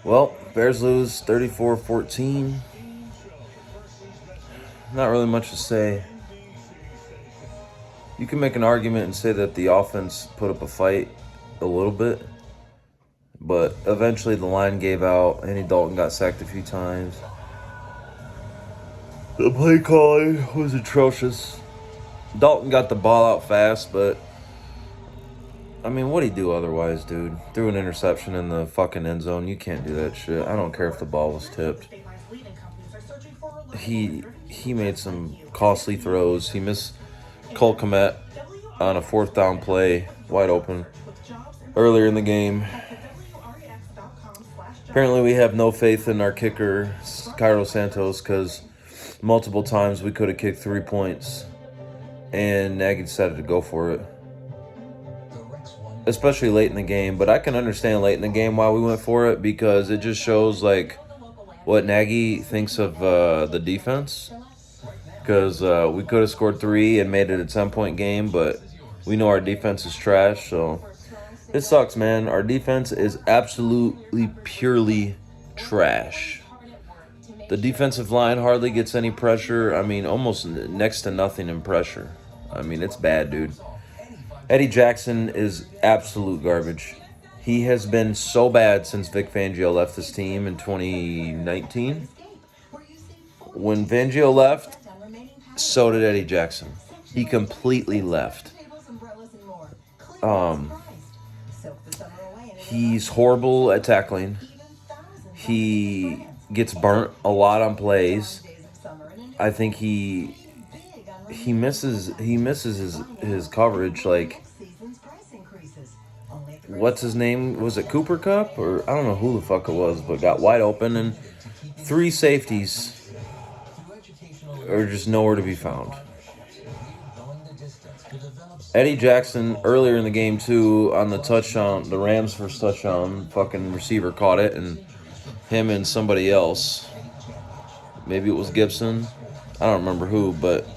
Well, Bears lose 34-14. Not really much to say. You can make an argument and say that the offense put up a fight a little bit, but eventually the line gave out. Andy Dalton got sacked a few times. The play calling was atrocious. Dalton got the ball out fast, but I mean, what'd he do otherwise, dude? Threw an interception in the fucking end zone. You can't do that shit. I don't care if the ball was tipped. He made some costly throws. He missed Cole Kmet on a fourth down play, wide open, earlier in the game. Apparently, we have no faith in our kicker, Cairo Santos, because multiple times we could have kicked 3 points, and Nagy decided to go for it. Especially late in the game, but I can understand late in the game why we went for it, because it just shows like what Nagy thinks of the defense. Because we could have scored 3 and made it a 10-point game, but we know our defense is trash, so it sucks, man. Our defense is absolutely purely trash. The defensive line hardly gets any pressure. I mean, almost next to nothing in pressure. I mean, it's bad, dude. Eddie Jackson is absolute garbage. He has been so bad since Vic Fangio left this team in 2019. When Fangio left, so did Eddie Jackson. He completely left. He's horrible at tackling. He gets burnt a lot on plays. I think he misses his coverage. Like, what's his name? Was it Cooper Kupp? Or I don't know who the fuck it was, but got wide open, and 3 safeties are just nowhere to be found. Eddie Jackson, earlier in the game too, on the touchdown, the Rams' first touchdown, fucking receiver caught it, and him and somebody else, maybe it was Gibson, I don't remember who, but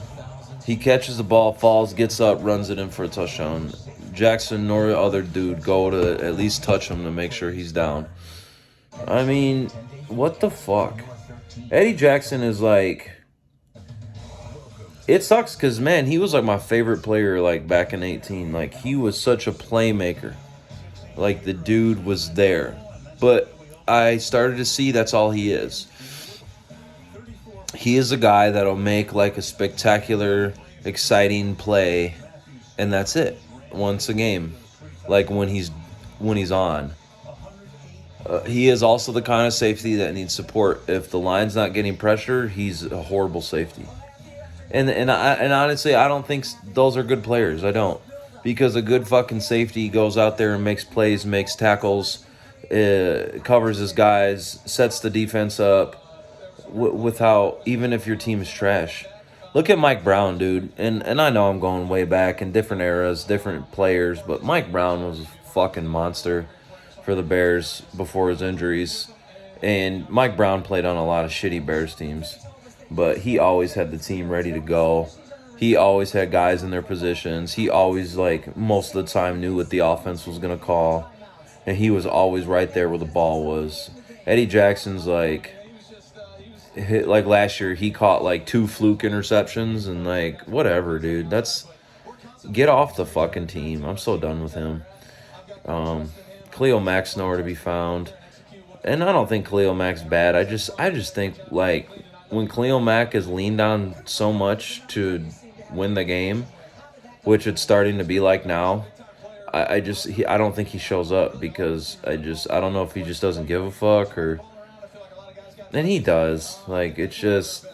he catches the ball, falls, gets up, runs it in for a touchdown. Jackson nor the other dude go to at least touch him to make sure he's down. I mean, what the fuck? Eddie Jackson is like... It sucks because, man, he was like my favorite player like back in 18. Like, he was such a playmaker. Like, the dude was there. But I started to see that's all he is. He is a guy that'll make like a spectacular, exciting play, and that's it. Once a game, like when he's on. He is also the kind of safety that needs support. If the line's not getting pressure, he's a horrible safety. And honestly, I don't think those are good players. I don't. Because a good fucking safety goes out there and makes plays, makes tackles, covers his guys, sets the defense up without, even if your team is trash. Look at Mike Brown, dude. And I know I'm going way back in different eras, different players, but Mike Brown was a fucking monster for the Bears before his injuries. And Mike Brown played on a lot of shitty Bears teams. But he always had the team ready to go. He always had guys in their positions. He always, like, most of the time knew what the offense was going to call. And he was always right there where the ball was. Eddie Jackson's, like last year, he caught, like, 2 fluke interceptions. And, like, whatever, dude. Get off the fucking team. I'm so done with him. Khalil Mack's nowhere to be found. And I don't think Khalil Mack's bad. I just think, like... When Khalil Mack is leaned on so much to win the game, which it's starting to be like now, I don't think he shows up because I don't know if he just doesn't give a fuck or... And he does. Like, it's just...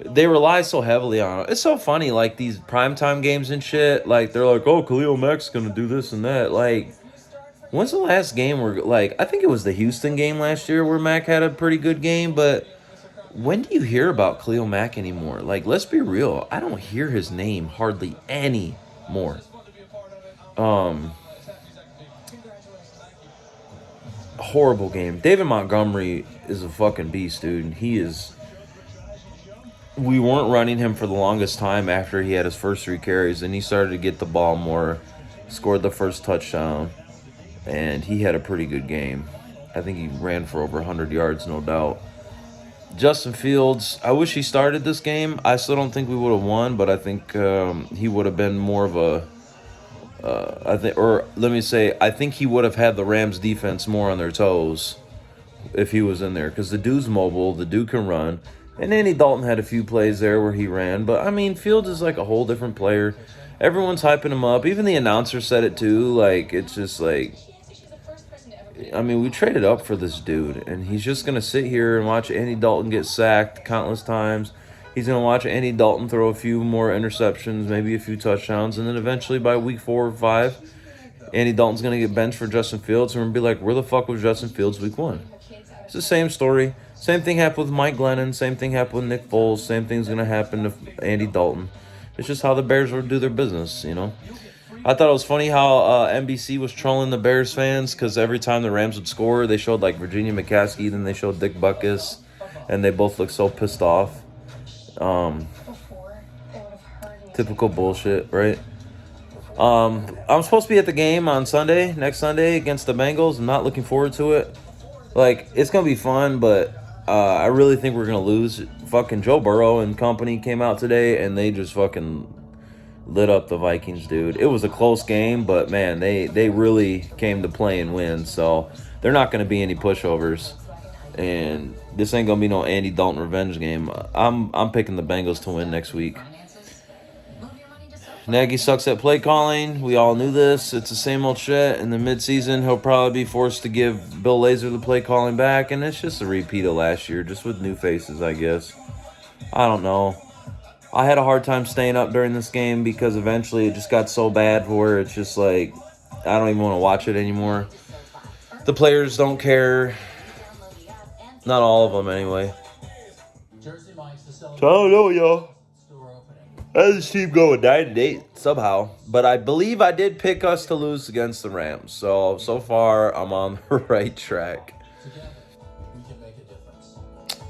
They rely so heavily on it. It's so funny, like, these primetime games and shit, like, they're like, oh, Khalil Mack's gonna do this and that. Like... When's the last game where, like, I think it was the Houston game last year where Mack had a pretty good game, but when do you hear about Khalil Mack anymore? Like, let's be real. I don't hear his name hardly anymore. Horrible game. David Montgomery is a fucking beast, dude. He is... We weren't running him for the longest time after he had his first 3 carries, and he started to get the ball more, scored the first touchdown. and he had a pretty good game. I think he ran for over 100 yards, no doubt. Justin Fields, I wish he started this game. I still don't think we would have won, but I think he would have been more of a I think he would have had the Rams defense more on their toes if he was in there, because the dude's mobile, the dude can run, and Andy Dalton had a few plays there where he ran, but I mean, Fields is like a whole different player. Everyone's hyping him up. Even the announcer said it too. Like, it's just like, I mean, we traded up for this dude, and he's just gonna sit here and watch Andy Dalton get sacked countless times. He's gonna watch Andy Dalton throw a few more interceptions, maybe a few touchdowns, and then eventually by week 4 or 5, Andy Dalton's gonna get benched for Justin Fields, and we're gonna be like, where the fuck was Justin Fields week 1? It's the same story. Same thing happened with Mike Glennon. Same thing happened with Nick Foles. Same thing's gonna happen to Andy Dalton. It's just how the Bears will do their business, you know. I thought it was funny how NBC was trolling the Bears fans, because every time the Rams would score, they showed like Virginia McCaskey, then they showed Dick Butkus, and they both looked so pissed off. Typical bullshit, right? I'm supposed to be at the game on Sunday, next Sunday, against the Bengals. I'm not looking forward to it. Like, it's going to be fun, but I really think we're going to lose. Fucking Joe Burrow and company came out today, and they just fucking lit up the Vikings, dude. It was a close game, but, man, they really came to play and win. So, they're not going to be any pushovers. And this ain't going to be no Andy Dalton revenge game. I'm picking the Bengals to win next week. Nagy sucks at play calling. We all knew this. It's the same old shit. In the midseason, he'll probably be forced to give Bill Lazor the play calling back, and it's just a repeat of last year, just with new faces, I guess. I don't know. I had a hard time staying up during this game because eventually it just got so bad where it's just like, I don't even want to watch it anymore. The players don't care. Not all of them, anyway. So I don't know, y'all. How's this team going? 9-8 somehow. But I believe I did pick us to lose against the Rams. So far, I'm on the right track.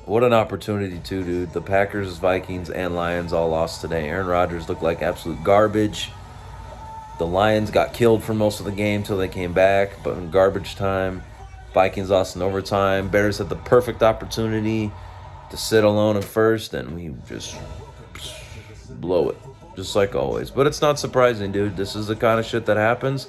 What an opportunity, too, dude. The Packers, Vikings, and Lions all lost today. Aaron Rodgers looked like absolute garbage. The Lions got killed for most of the game till they came back. But in garbage time, Vikings lost in overtime. Bears had the perfect opportunity to sit alone in first, and we just blow it, just like always. But it's not surprising, dude. This is the kind of shit that happens.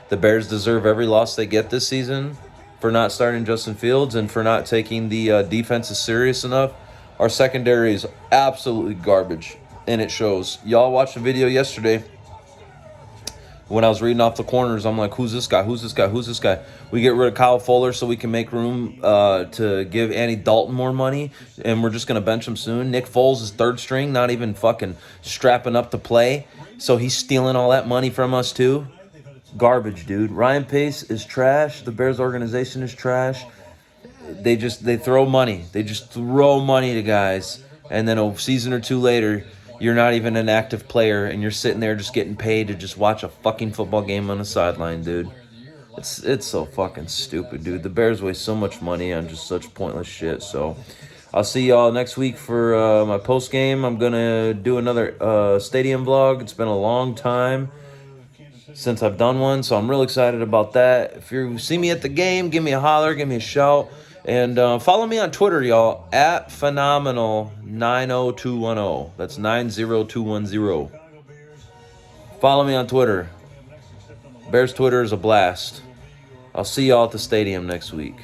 The Bears deserve every loss they get this season for not starting Justin Fields and for not taking the defense as serious enough. Our secondary is absolutely garbage, and it shows. Y'all watched the video yesterday when I was reading off the corners. I'm like, who's this guy? Who's this guy? Who's this guy? We get rid of Kyle Fuller so we can make room to give Andy Dalton more money, and we're just going to bench him soon. Nick Foles is third string, not even fucking strapping up to play, so he's stealing all that money from us too. Garbage, dude. Ryan Pace is trash. The Bears organization is trash. They throw money. They just throw money to guys, and then a season or two later, you're not even an active player, and you're sitting there just getting paid to just watch a fucking football game on the sideline, dude. It's so fucking stupid, dude. The Bears waste so much money on just such pointless shit. So I'll see y'all next week for my post game. I'm gonna do another stadium vlog. It's been a long time since I've done one, so I'm real excited about that. If you see me at the game, give me a holler, give me a shout. And follow me on Twitter, y'all, at Phenomenal90210. That's 90210. Follow me on Twitter. Bears Twitter is a blast. I'll see y'all at the stadium next week.